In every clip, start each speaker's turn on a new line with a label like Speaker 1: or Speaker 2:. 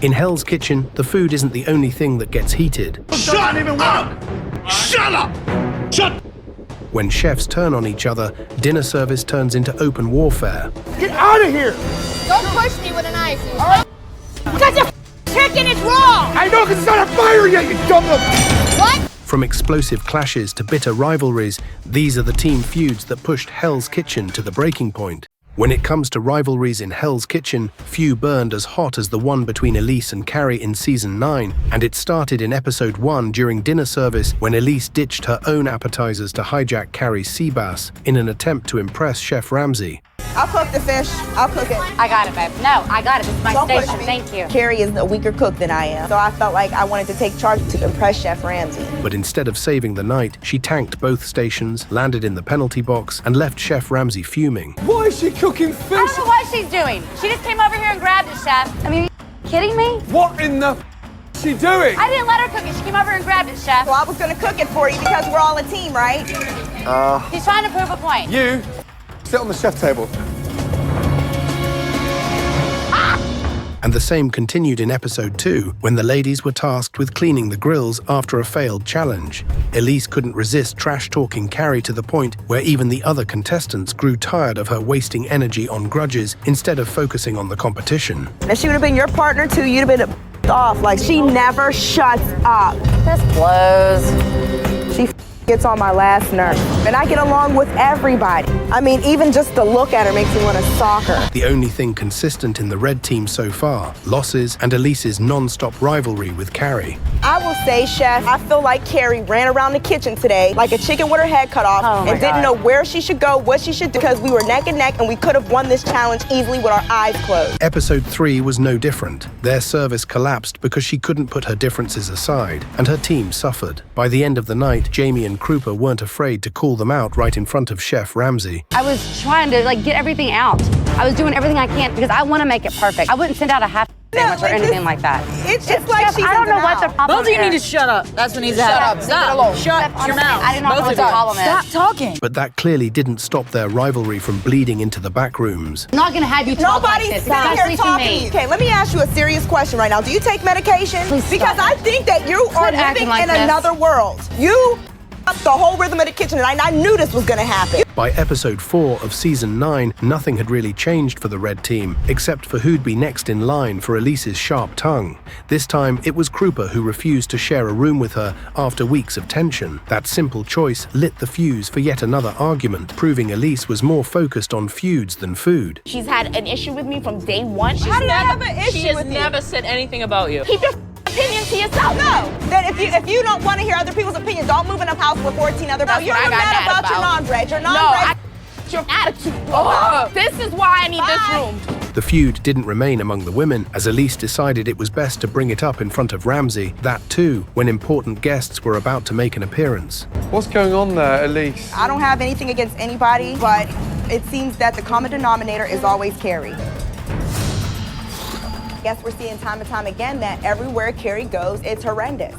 Speaker 1: In Hell's Kitchen, the food isn't the only thing that gets heated.
Speaker 2: Shut up! Shut up! Shut.
Speaker 1: When chefs turn on each other, dinner service turns into open warfare.
Speaker 2: Get out of here!
Speaker 3: Don't push me with a knife. Because your chicken is raw!
Speaker 2: I know, because it's not on fire yet, you dumb little...
Speaker 3: What?
Speaker 1: From explosive clashes to bitter rivalries, these are the team feuds that pushed Hell's Kitchen to the breaking point. When it comes to rivalries in Hell's Kitchen, few burned as hot as the one between Elise and Carrie in Season 9, and it started in Episode 1 during dinner service when Elise ditched her own appetizers to hijack Carrie's sea bass in an attempt to impress Chef Ramsay.
Speaker 4: I'll cook the fish. I'll cook it.
Speaker 5: I got it, babe. No, I got it. This is my
Speaker 4: Don't push
Speaker 5: station.
Speaker 4: me.
Speaker 5: Thank you.
Speaker 4: Carrie is a weaker cook than I am, so I felt like I wanted to take charge to impress Chef Ramsay.
Speaker 1: But instead of saving the night, she tanked both stations, landed in the penalty box, and left Chef Ramsay fuming.
Speaker 2: Why is she cooking fish?
Speaker 5: I don't know what she's doing. She just came over here and grabbed it, Chef. I mean, are you kidding me?
Speaker 2: What in the is she doing?
Speaker 5: I didn't let her cook it. She came over and grabbed it, Chef.
Speaker 4: Well, I was gonna cook it for you because we're all a team, right?
Speaker 5: She's trying to prove a point.
Speaker 2: You sit on the chef table.
Speaker 1: And the same continued in Episode 2, when the ladies were tasked with cleaning the grills after a failed challenge. Elise couldn't resist trash-talking Carrie to the point where even the other contestants grew tired of her wasting energy on grudges instead of focusing on the competition.
Speaker 4: If she would have been your partner too, you'd have been off. Like, she never shuts up.
Speaker 5: This blows.
Speaker 4: She gets on my last nerve. And I get along with everybody. I mean, even just to look at her makes me want to sock her.
Speaker 1: The only thing consistent in the red team so far, losses and Elise's non-stop rivalry with Carrie.
Speaker 4: I will say, Chef, I feel like Carrie ran around the kitchen today like a chicken with her head cut off and didn't know where she should go, what she should do, because we were neck and neck and we could have won this challenge easily with our eyes closed.
Speaker 1: Episode 3 was no different. Their service collapsed because she couldn't put her differences aside, and her team suffered. By the end of the night, Jamie and Krupa weren't afraid to call them out right in front of Chef Ramsay.
Speaker 5: I was trying to get everything out. I was doing everything I can because I want to make it perfect. I wouldn't send out a half sandwich or anything like that.
Speaker 4: It's just like
Speaker 5: Chef,
Speaker 4: she's
Speaker 5: I don't know what the problem
Speaker 6: Both of you
Speaker 5: is.
Speaker 6: need to shut up. That's what needs to happen. Stop. Shut your mouth.
Speaker 5: I do not know
Speaker 6: Both
Speaker 5: what
Speaker 6: of
Speaker 5: the
Speaker 6: you.
Speaker 5: problem is.
Speaker 6: Stop talking.
Speaker 1: But that clearly didn't stop their rivalry from bleeding into the back rooms.
Speaker 5: I'm not going to have you talk
Speaker 4: Nobody's
Speaker 5: like this,
Speaker 4: sitting here
Speaker 5: especially to
Speaker 4: talking to
Speaker 5: me.
Speaker 4: you. Okay, let me ask you a serious question right now. Do you take medication?
Speaker 5: Please
Speaker 4: Because
Speaker 5: stop.
Speaker 4: I think that you are
Speaker 5: Quit acting
Speaker 4: living
Speaker 5: like
Speaker 4: in
Speaker 5: this.
Speaker 4: another world. You up the whole rhythm of the kitchen, and I knew this was gonna happen.
Speaker 1: By Episode 4 of Season 9, nothing had really changed for the red team, except for who'd be next in line for Elise's sharp tongue. This time, it was Krupa who refused to share a room with her after weeks of tension. That simple choice lit the fuse for yet another argument, proving Elise was more focused on feuds than food.
Speaker 7: She's had an issue with me from day one.
Speaker 4: How did I have an issue
Speaker 8: She has
Speaker 4: with
Speaker 8: never said anything about you.
Speaker 7: Keep your opinion to yourself.
Speaker 4: No. Then if you don't want to hear other people's opinions, don't move in a house with 14 other people.
Speaker 7: That's
Speaker 4: You're
Speaker 7: what I got
Speaker 4: mad
Speaker 7: mad
Speaker 4: about your
Speaker 7: about.
Speaker 4: non-bread. Your
Speaker 7: No,
Speaker 4: non-bread.
Speaker 7: your attitude. Oh, this is why I need this room.
Speaker 1: The feud didn't remain among the women, as Elise decided it was best to bring it up in front of Ramsay, that too, when important guests were about to make an appearance.
Speaker 2: What's going on there, Elise?
Speaker 4: I don't have anything against anybody, but it seems that the common denominator is always Carrie. I guess we're seeing time and time again that everywhere Carrie goes, it's horrendous.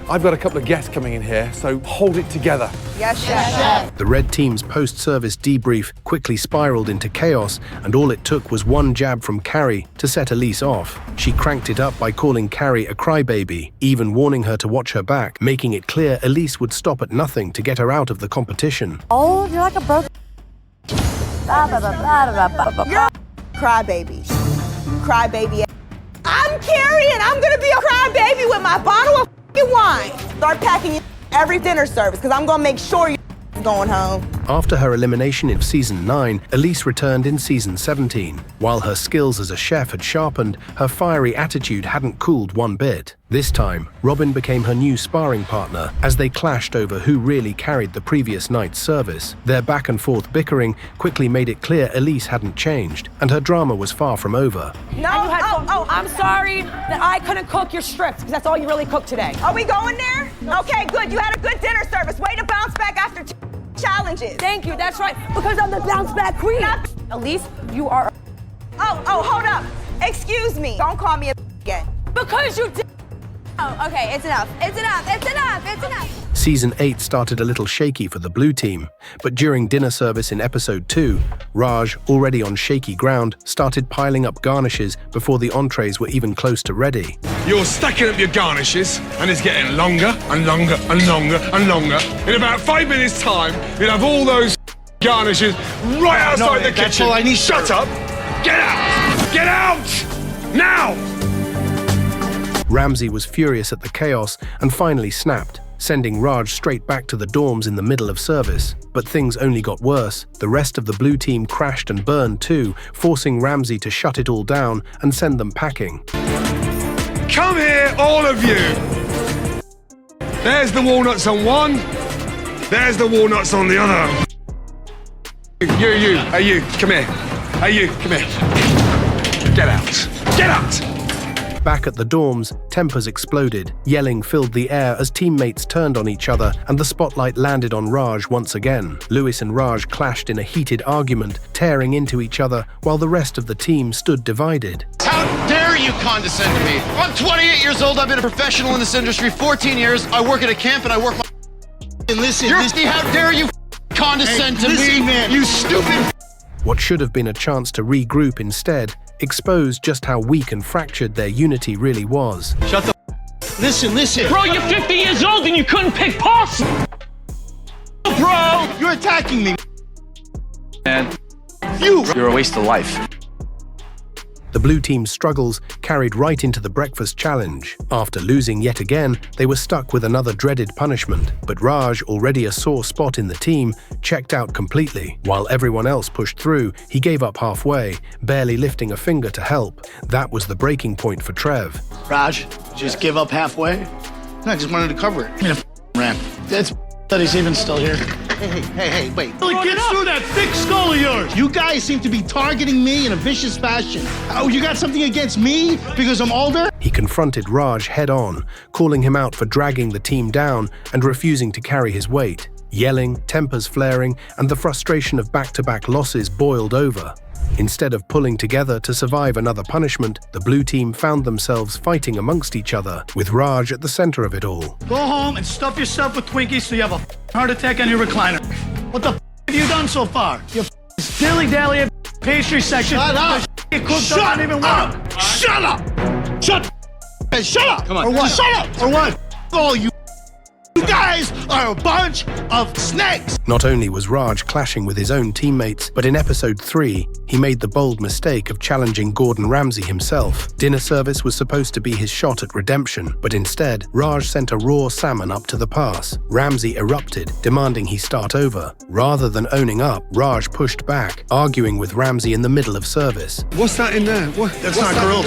Speaker 2: I've got a couple of guests coming in here, so hold it together.
Speaker 4: Yes, Chef.
Speaker 1: The red team's post-service debrief quickly spiraled into chaos, and all it took was one jab from Carrie to set Elise off. She cranked it up by calling Carrie a crybaby, even warning her to watch her back, making it clear Elise would stop at nothing to get her out of the competition.
Speaker 5: Oh, you're like a broken...
Speaker 4: You're a crybaby. Crybaby. I'm Carrie, and I'm gonna be a crybaby with my bottle of wine. Start packing every dinner service, because I'm gonna make sure you're going home.
Speaker 1: After her elimination in Season 9, Elise returned in Season 17. While her skills as a chef had sharpened, her fiery attitude hadn't cooled one bit. This time, Robyn became her new sparring partner as they clashed over who really carried the previous night's service. Their back-and-forth bickering quickly made it clear Elise hadn't changed, and her drama was far from over.
Speaker 4: No,
Speaker 6: I'm sorry that I couldn't cook your strips, because that's all you really cooked today.
Speaker 4: Are we going there? Okay, good. You had a good dinner service. Way to bounce back after 2 challenges.
Speaker 6: Thank you, that's right, because I'm the bounce back queen. Elise, you are...
Speaker 4: Oh, hold up. Excuse me. Don't call me a again.
Speaker 6: Because you did...
Speaker 3: Oh, okay, it's enough. It's enough. It's enough. It's enough.
Speaker 1: Season 8 started a little shaky for the blue team, but during dinner service in episode 2, Raj, already on shaky ground, started piling up garnishes before the entrees were even close to ready.
Speaker 8: You're stacking up your garnishes, and it's getting longer and longer and longer and longer. In about 5 minutes' time, you'll have all those garnishes right outside the kitchen.
Speaker 9: All I need.
Speaker 8: Shut up! Get out! Get out! Now!
Speaker 1: Ramsay was furious at the chaos and finally snapped, sending Raj straight back to the dorms in the middle of service. But things only got worse. The rest of the blue team crashed and burned too, forcing Ramsay to shut it all down and send them packing.
Speaker 8: Come here, all of you! There's the walnuts on one, there's the walnuts on the other. You, come here. Hey, you, come here. Get out. Get out!
Speaker 1: Back at the dorms, tempers exploded. Yelling filled the air as teammates turned on each other and the spotlight landed on Raj once again. Lewis and Raj clashed in a heated argument, tearing into each other while the rest of the team stood divided.
Speaker 9: How dare you condescend to me? I'm 28 years old. I've been a professional in this industry 14 years. I work at a camp and I work my... And listen, how dare you condescend to me, man? You stupid...
Speaker 1: What should have been a chance to regroup instead exposed just how weak and fractured their unity really was.
Speaker 9: Shut the... Listen.
Speaker 10: Bro, you're 50 years old and you couldn't pick pops!
Speaker 9: Bro, you're attacking me.
Speaker 10: Man,
Speaker 9: You're
Speaker 10: a waste of life.
Speaker 1: The blue team's struggles carried right into the breakfast challenge. After losing yet again, they were stuck with another dreaded punishment. But Raj, already a sore spot in the team, checked out completely. While everyone else pushed through, he gave up halfway, barely lifting a finger to help. That was the breaking point for Trev.
Speaker 9: Raj, just give up halfway? No, I just wanted to cover it. Ran. That's that he's even still here. Hey, wait. Get through that thick skull of yours. You guys seem to be targeting me in a vicious fashion. Oh, you got something against me because I'm older?
Speaker 1: He confronted Raj head-on, calling him out for dragging the team down and refusing to carry his weight. Yelling, tempers flaring, and the frustration of back-to-back losses boiled over. Instead of pulling together to survive another punishment, the blue team found themselves fighting amongst each other, with Raj at the center of it all.
Speaker 9: Go home and stuff yourself with Twinkies so you have a heart attack on your recliner. What the have you done so far? You dilly-dally at pastry section. Shut up! Shut up! Shut up! Shut up!
Speaker 10: Come on.
Speaker 9: Or what? Shut up! Or what? All you guys are a bunch of snakes!
Speaker 1: Not only was Raj clashing with his own teammates, but in episode 3, he made the bold mistake of challenging Gordon Ramsay himself. Dinner service was supposed to be his shot at redemption, but instead, Raj sent a raw salmon up to the pass. Ramsay erupted, demanding he start over. Rather than owning up, Raj pushed back, arguing with Ramsay in the middle of service.
Speaker 8: What's that in there?
Speaker 9: That's not grilled.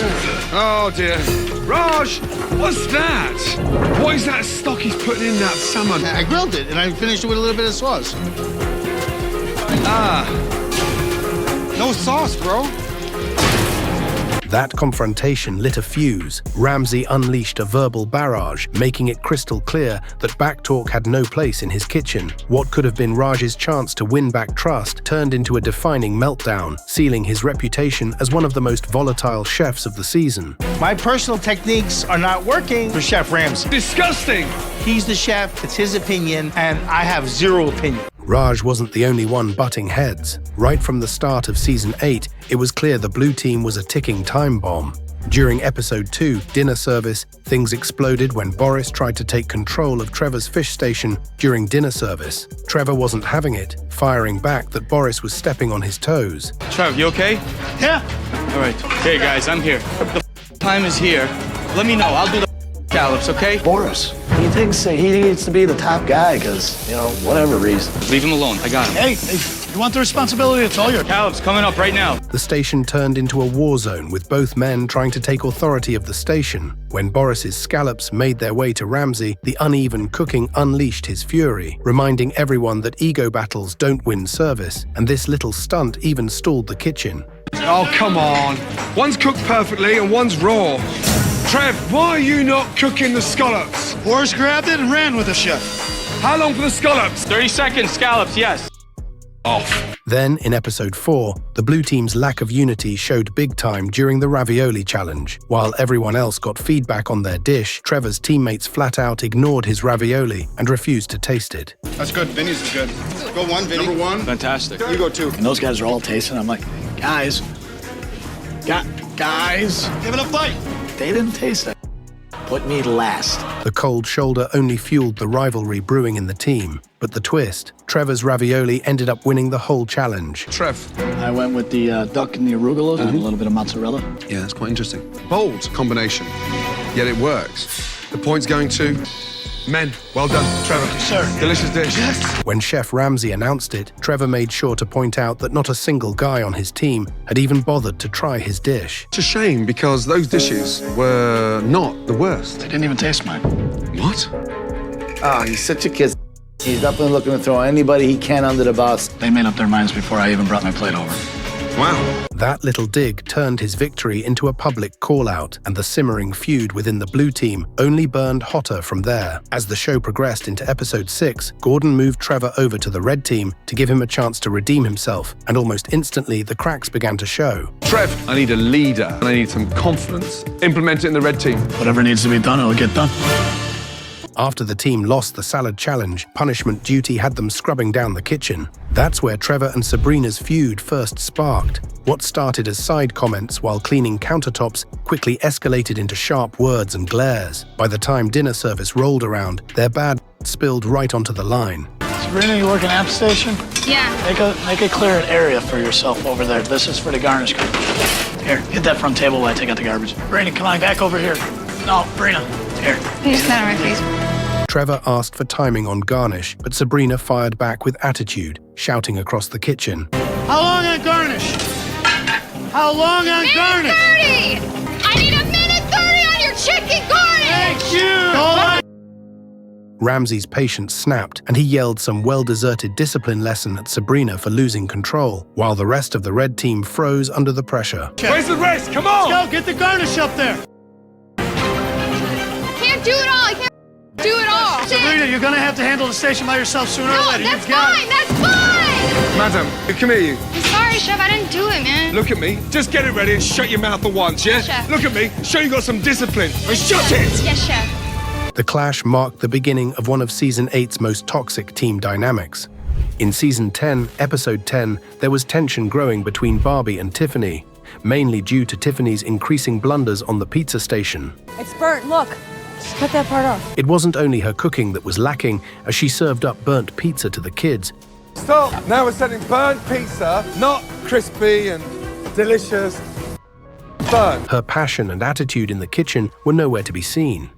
Speaker 8: Oh dear. Raj, what's that? What is that stock he's putting in that salmon?
Speaker 9: I grilled it and I finished it with a little bit of sauce. No sauce, bro.
Speaker 1: That confrontation lit a fuse. Ramsay unleashed a verbal barrage, making it crystal clear that backtalk had no place in his kitchen. What could have been Raj's chance to win back trust turned into a defining meltdown, sealing his reputation as one of the most volatile chefs of the season.
Speaker 9: My personal techniques are not working for Chef Ramsay.
Speaker 8: Disgusting!
Speaker 9: He's the chef, it's his opinion, and I have zero opinion.
Speaker 1: Raj wasn't the only one butting heads. Right from the start of Season 8, it was clear the blue team was a ticking time bomb. During Episode 2, Dinner Service, things exploded when Boris tried to take control of Trevor's fish station during dinner service. Trevor wasn't having it, firing back that Boris was stepping on his toes.
Speaker 10: Trev, you okay?
Speaker 9: Yeah.
Speaker 10: All right. Hey, guys, I'm here. The time is here. Let me know. I'll do the scallops, okay?
Speaker 11: Boris, he thinks he needs to be the top guy because, whatever reason.
Speaker 10: Leave him alone. I got him.
Speaker 9: Hey, you want the responsibility? It's all yours.
Speaker 10: Scallops coming up right now.
Speaker 1: The station turned into a war zone with both men trying to take authority of the station. When Boris's scallops made their way to Ramsay, the uneven cooking unleashed his fury, reminding everyone that ego battles don't win service, and this little stunt even stalled the kitchen.
Speaker 8: Oh, come on. One's cooked perfectly and one's raw. Trev, why are you not cooking the scallops?
Speaker 9: Boris grabbed it and ran with the chef.
Speaker 8: How long for the scallops?
Speaker 10: 30 seconds, scallops, yes.
Speaker 8: Off.
Speaker 1: Then, in episode 4, the blue team's lack of unity showed big time during the ravioli challenge. While everyone else got feedback on their dish, Trevor's teammates flat out ignored his ravioli and refused to taste it.
Speaker 12: That's good. Vinny's is good. Go one, Vinny. Number one.
Speaker 10: Fantastic.
Speaker 12: You go two.
Speaker 11: And those guys are all tasting. I'm like, guys. Guys.
Speaker 12: Give it a fight.
Speaker 11: They didn't taste it. Put me last.
Speaker 1: The cold shoulder only fueled the rivalry brewing in the team. But the twist, Trevor's ravioli ended up winning the whole challenge.
Speaker 8: Trev.
Speaker 11: I went with the duck and the arugula and a little bit of mozzarella.
Speaker 8: Yeah, that's quite interesting. Bold combination, yet it works. The point's going to men. Well done, Trevor.
Speaker 11: Sir.
Speaker 8: Delicious dish.
Speaker 11: Yes.
Speaker 1: When Chef Ramsay announced it, Trevor made sure to point out that not a single guy on his team had even bothered to try his dish.
Speaker 8: It's a shame because those dishes were not the worst.
Speaker 11: They didn't even taste mine.
Speaker 8: What?
Speaker 13: Ah, he's such a kid. He's definitely looking to throw anybody he can under the bus.
Speaker 11: They made up their minds before I even brought my plate over.
Speaker 8: Wow.
Speaker 1: That little dig turned his victory into a public call-out, and the simmering feud within the blue team only burned hotter from there. As the show progressed into episode 6, Gordon moved Trevor over to the red team to give him a chance to redeem himself, and almost instantly the cracks began to show.
Speaker 2: Trev, I need a leader and I need some confidence. Implement it in the red team.
Speaker 11: Whatever needs to be done, it'll get done.
Speaker 1: After the team lost the salad challenge, punishment duty had them scrubbing down the kitchen. That's where Trevor and Sabrina's feud first sparked. What started as side comments while cleaning countertops quickly escalated into sharp words and glares. By the time dinner service rolled around, their bad spilled right onto the line.
Speaker 11: Sabrina, you work an app station?
Speaker 7: Yeah.
Speaker 11: Make a clear area for yourself over there. This is for the garnish. Here, hit that front table while I take out the garbage. Brina, come on, back over here. No, Brina, here.
Speaker 7: Can you stand on my face?
Speaker 1: Trevor asked for timing on garnish, but Sabrina fired back with attitude, shouting across the kitchen.
Speaker 9: How long on garnish? How long on garnish?
Speaker 3: Minute 30! I need a minute 30 on your chicken garnish!
Speaker 9: Thank you!
Speaker 1: Ramsay's patience snapped, and he yelled some well-deserved discipline lesson at Sabrina for losing control, while the rest of the red team froze under the pressure.
Speaker 8: Where's the rest? Come on!
Speaker 9: Let's go, get the garnish up there!
Speaker 3: Can't do it all! I can't do it all!
Speaker 9: Sabrina, you're gonna have to handle the station by yourself sooner or
Speaker 3: No,
Speaker 9: later.
Speaker 3: that's
Speaker 9: You've got
Speaker 3: fine! That's fine!
Speaker 8: Madam, come here, you.
Speaker 7: I'm sorry, Chef. I didn't do it, man.
Speaker 8: Look at me. Just get it ready and shut your mouth at once, yeah?
Speaker 7: Chef.
Speaker 8: Look at me. Show you got some discipline. And shut it!
Speaker 7: Yes, Chef.
Speaker 1: The clash marked the beginning of one of Season 8's most toxic team dynamics. In Season 10, Episode 10, there was tension growing between Barbie and Tiffany, mainly due to Tiffany's increasing blunders on the pizza station.
Speaker 6: It's burnt, look. Just cut that part off.
Speaker 1: It wasn't only her cooking that was lacking, as she served up burnt pizza to the kids.
Speaker 2: Stop! Now we're sending burnt pizza, not crispy and delicious. Burnt.
Speaker 1: Her passion and attitude in the kitchen were nowhere to be seen.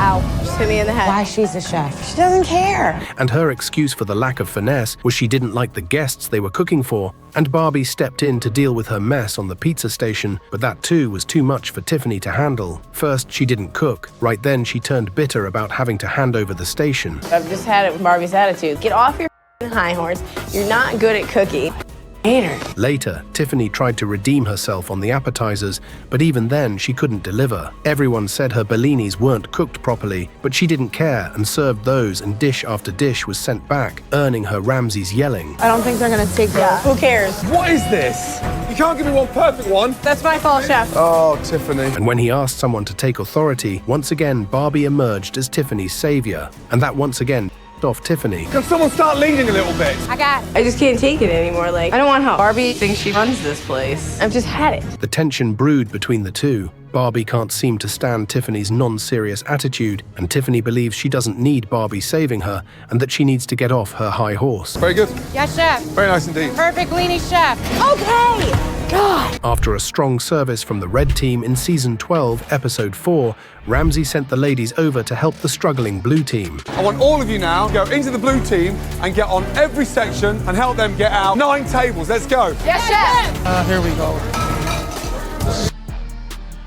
Speaker 6: Ow. Just hit me in the head. Why she's a chef? She doesn't care.
Speaker 1: And her excuse for the lack of finesse was she didn't like the guests they were cooking for, and Barbie stepped in to deal with her mess on the pizza station, but that too was too much for Tiffany to handle. First, she didn't cook. Right then, she turned bitter about having to hand over the station.
Speaker 14: I've just had it with Barbie's attitude. Get off your high horse. You're not good at cooking. Hate her.
Speaker 1: Later, Tiffany tried to redeem herself on the appetizers, but even then she couldn't deliver. Everyone said her bellinis weren't cooked properly, but she didn't care and served those, and dish after dish was sent back, earning her Ramsay's yelling.
Speaker 6: I don't think they're gonna take that.
Speaker 14: Who cares?
Speaker 2: What is this? You can't give me one perfect one.
Speaker 6: That's my fault, Chef.
Speaker 2: Oh, Tiffany.
Speaker 1: And when he asked someone to take authority, once again Barbie emerged as Tiffany's savior, and that once again off Tiffany.
Speaker 2: Can someone start leading a little bit?
Speaker 14: I just can't take it anymore. Like, I don't want help. Barbie thinks she runs this place. I've just had it.
Speaker 1: The tension brewed between the two. Barbie can't seem to stand Tiffany's non-serious attitude, and Tiffany believes she doesn't need Barbie saving her and that she needs to get off her high horse.
Speaker 2: Very good.
Speaker 3: Yes, Chef.
Speaker 2: Very nice indeed.
Speaker 3: Perfect weenie, Chef.
Speaker 6: Okay. God.
Speaker 1: After a strong service from the red team in Season 12, Episode 4, Ramsay sent the ladies over to help the struggling blue team.
Speaker 2: I want all of you now to go into the blue team and get on every section and help them get out 9 tables. Let's go.
Speaker 3: Yes, Chef.
Speaker 2: Here we go.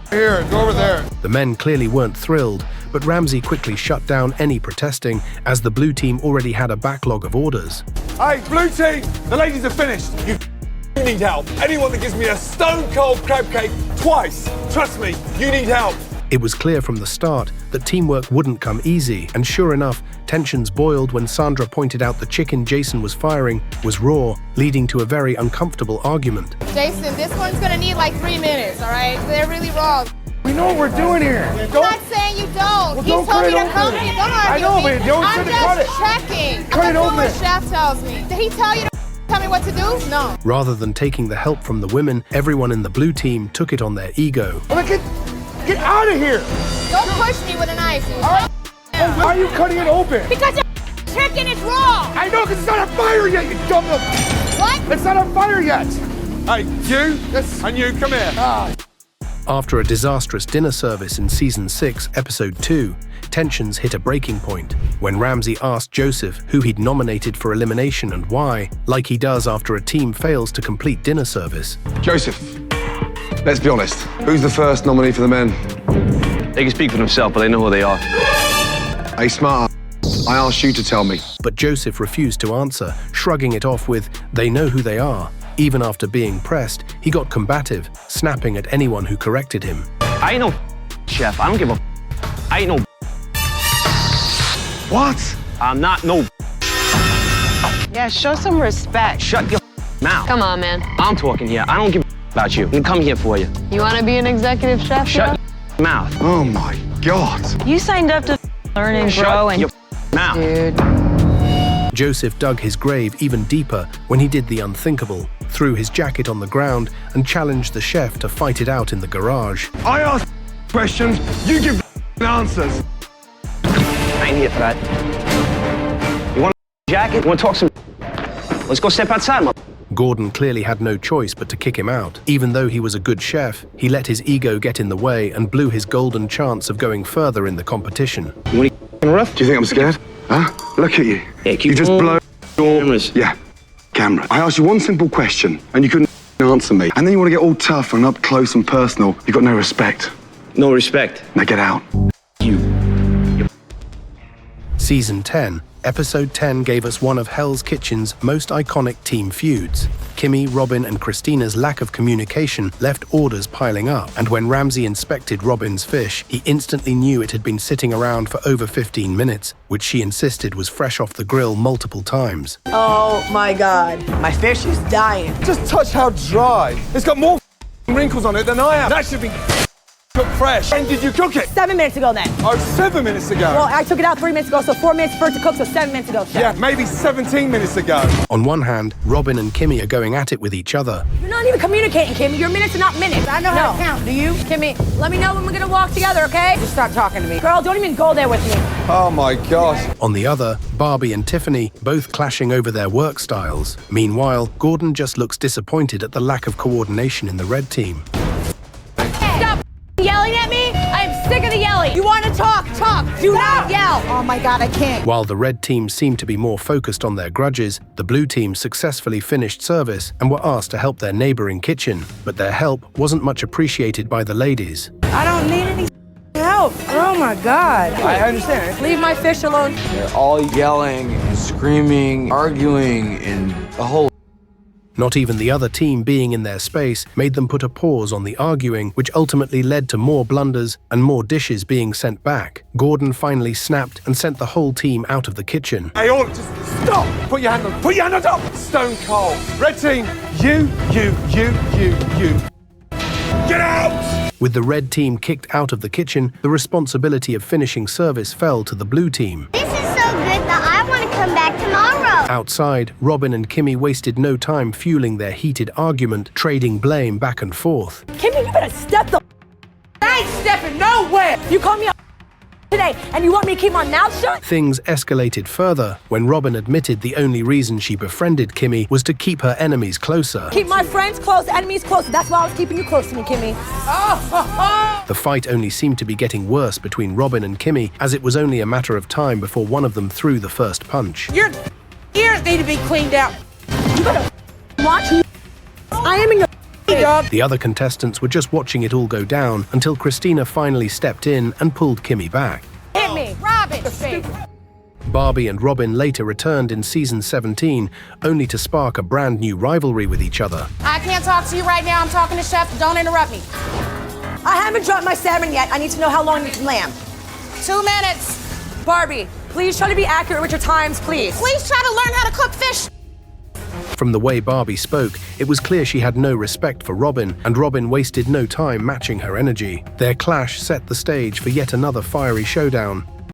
Speaker 2: Here, go over there.
Speaker 1: The men clearly weren't thrilled, but Ramsay quickly shut down any protesting as the blue team already had a backlog of orders.
Speaker 2: Hey, blue team, the ladies are finished. You need help. Anyone that gives me a stone cold crab cake twice, trust me, you need help.
Speaker 1: It was clear from the start that teamwork wouldn't come easy, and sure enough, tensions boiled when Sandra pointed out the chicken Jason was firing was raw, leading to a very uncomfortable argument.
Speaker 3: Jason, this one's gonna need like 3 minutes, all right? They're really raw.
Speaker 2: We know what we're doing here.
Speaker 3: I'm not saying you don't.
Speaker 2: Well,
Speaker 3: He
Speaker 2: don't
Speaker 3: told
Speaker 2: cut
Speaker 3: me
Speaker 2: it
Speaker 3: to come
Speaker 2: open.
Speaker 3: here. Don't argue
Speaker 2: I know,
Speaker 3: with me.
Speaker 2: but don't
Speaker 3: I'm
Speaker 2: say to cut it.
Speaker 3: just checking.
Speaker 2: Cut it
Speaker 3: I'm doing
Speaker 2: open.
Speaker 3: what Chef tells me. Did he tell you to tell me what to do? No.
Speaker 1: Rather than taking the help from the women, everyone in the blue team took it on their ego.
Speaker 2: Get out of here.
Speaker 3: Don't push me with a knife.
Speaker 2: All right. Oh, why are you cutting it open?
Speaker 3: Because your chicken is raw.
Speaker 2: I know, because it's not on fire yet, you dumb little...
Speaker 3: What?
Speaker 2: It's not on fire yet.
Speaker 8: Hey, you and you, come here.
Speaker 1: After a disastrous dinner service in Season 6, Episode 2, tensions hit a breaking point when Ramsay asked Joseph who he'd nominated for elimination and why, like he does after a team fails to complete dinner service.
Speaker 8: Joseph, let's be honest. Who's the first nominee for the men?
Speaker 10: They can speak for themselves, but they know who they are.
Speaker 8: Hey, smart I asked you to tell me.
Speaker 1: But Joseph refused to answer, shrugging it off with, "They know who they are." Even after being pressed, he got combative, snapping at anyone who corrected him.
Speaker 10: I ain't no chef. I don't give a I ain't no
Speaker 8: What?
Speaker 10: I'm not no
Speaker 14: Yeah, show some respect.
Speaker 10: Shut your mouth.
Speaker 14: Come on, man.
Speaker 10: I'm talking here. I don't give a about you. I'm gonna come here for you.
Speaker 14: You want to be an executive chef?
Speaker 10: Shut your mouth.
Speaker 8: Oh my God.
Speaker 14: You signed up to learn and grow and...
Speaker 10: your mouth.
Speaker 14: Dude.
Speaker 1: Joseph dug his grave even deeper when he did the unthinkable, threw his jacket on the ground and challenged the chef to fight it out in the garage.
Speaker 8: I ask questions, you give answers.
Speaker 10: I ain't here for that. You want a jacket? You want to talk some? Let's go step outside, mother.
Speaker 1: Gordon clearly had no choice but to kick him out. Even though he was a good chef, he let his ego get in the way and blew his golden chance of going further in the competition.
Speaker 10: You want to rough?
Speaker 8: Do you think I'm scared? Huh? Look at you.
Speaker 10: Yeah, keep
Speaker 8: you just blow
Speaker 10: cameras.
Speaker 8: Yeah, camera. I asked you one simple question and you couldn't answer me. And then you want to get all tough and up close and personal. You got no respect.
Speaker 10: No respect.
Speaker 8: Now get out.
Speaker 10: You.
Speaker 1: Season 10, Episode 10 gave us one of Hell's Kitchen's most iconic team feuds. Kimmie, Robyn, and Christina's lack of communication left orders piling up, and when Ramsay inspected Robyn's fish, he instantly knew it had been sitting around for over 15 minutes, which she insisted was fresh off the grill multiple times.
Speaker 4: Oh my God. My fish is dying.
Speaker 2: Just touch how dry. It's got more wrinkles on it than I have. That should be cooked fresh. When did you cook it?
Speaker 6: 7 minutes ago then.
Speaker 2: Oh, 7 minutes ago.
Speaker 6: Well, I took it out 3 minutes ago, so 4 minutes for it to cook, so 7 minutes ago, chef.
Speaker 2: Yeah, maybe 17 minutes ago.
Speaker 1: On one hand, Robyn and Kimmie are going at it with each other.
Speaker 6: You're not even communicating, Kimmie. Your minutes are not minutes. I know how to count. Do you? Kimmie, let me know when we're gonna walk together, okay? Just stop talking to me. Girl, don't even go there with me.
Speaker 2: Oh my gosh.
Speaker 1: On the other, Barbie and Tiffany both clashing over their work styles. Meanwhile, Gordon just looks disappointed at the lack of coordination in the red team.
Speaker 6: Stop yelling at me. I'm sick of the yelling. You want to talk? Talk. Do not yell.
Speaker 4: Oh my God, I can't.
Speaker 1: While the red team seemed to be more focused on their grudges, the blue team successfully finished service and were asked to help their neighboring kitchen. But their help wasn't much appreciated by the ladies.
Speaker 6: I don't need any help. Oh my God.
Speaker 2: I understand.
Speaker 6: Leave my fish alone.
Speaker 15: They're all yelling and screaming, arguing, and the whole...
Speaker 1: Not even the other team being in their space made them put a pause on the arguing, which ultimately led to more blunders and more dishes being sent back. Gordon finally snapped and sent the whole team out of the kitchen.
Speaker 2: Hey, all, just stop. Put your hand on. Put your hand on top. Stone cold. Red team, you. Get out!
Speaker 1: With the red team kicked out of the kitchen, the responsibility of finishing service fell to the blue team.
Speaker 3: This is so good that I want to come back tomorrow.
Speaker 1: Outside, Robyn and Kimmie wasted no time fueling their heated argument, trading blame back and forth.
Speaker 6: Kimmie, you better step the... I ain't stepping nowhere. You call me a today, and you want me to keep my mouth shut?
Speaker 1: Things escalated further when Robyn admitted the only reason she befriended Kimmie was to keep her enemies closer.
Speaker 6: Keep my friends close, enemies close. That's why I was keeping you close to me, Kimmie.
Speaker 1: The fight only seemed to be getting worse between Robyn and Kimmie, as it was only a matter of time before one of them threw the first punch.
Speaker 6: Your ears need to be cleaned out. You better watch me. I am in your job.
Speaker 1: The other contestants were just watching it all go down until Christina finally stepped in and pulled Kimmie back.
Speaker 6: Hit me, Robyn.
Speaker 1: Barbie and Robyn later returned in season 17, only to spark a brand new rivalry with each other.
Speaker 3: I can't talk to you right now. I'm talking to Chef. Don't interrupt me.
Speaker 6: I haven't dropped my salmon yet. I need to know how long you can lamb.
Speaker 3: 2 minutes.
Speaker 6: Barbie, please try to be accurate with your times, please.
Speaker 3: Please try to learn how to cook fish.
Speaker 1: From the way Barbie spoke, it was clear she had no respect for Robyn, and Robyn wasted no time matching her energy. Their clash set the stage for yet another fiery showdown.